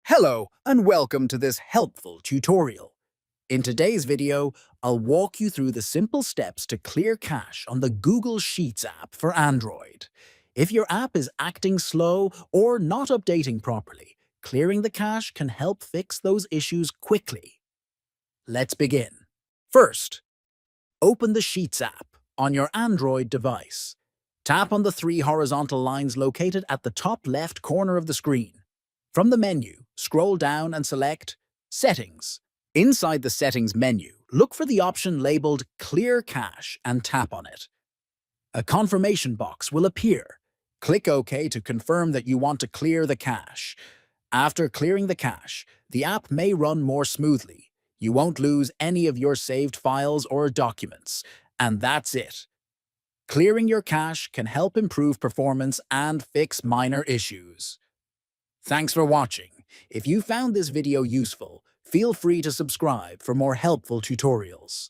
Hello and welcome to this helpful tutorial. In today's video, I'll walk you through the simple steps to clear cache on the Google Sheets app for Android. If your app is acting slow or not updating properly, clearing the cache can help fix those issues quickly. Let's begin. First, open the Sheets app on your Android device. Tap on the three horizontal lines located at the top left corner of the screen. From the menu, scroll down and select Settings. Inside the Settings menu, look for the option labeled Clear Cache and tap on it. A confirmation box will appear. Click OK to confirm that you want to clear the cache. After clearing the cache, the app may run more smoothly. You won't lose any of your saved files or documents. And that's it. Clearing your cache can help improve performance and fix minor issues. Thanks for watching. If you found this video useful, feel free to subscribe for more helpful tutorials.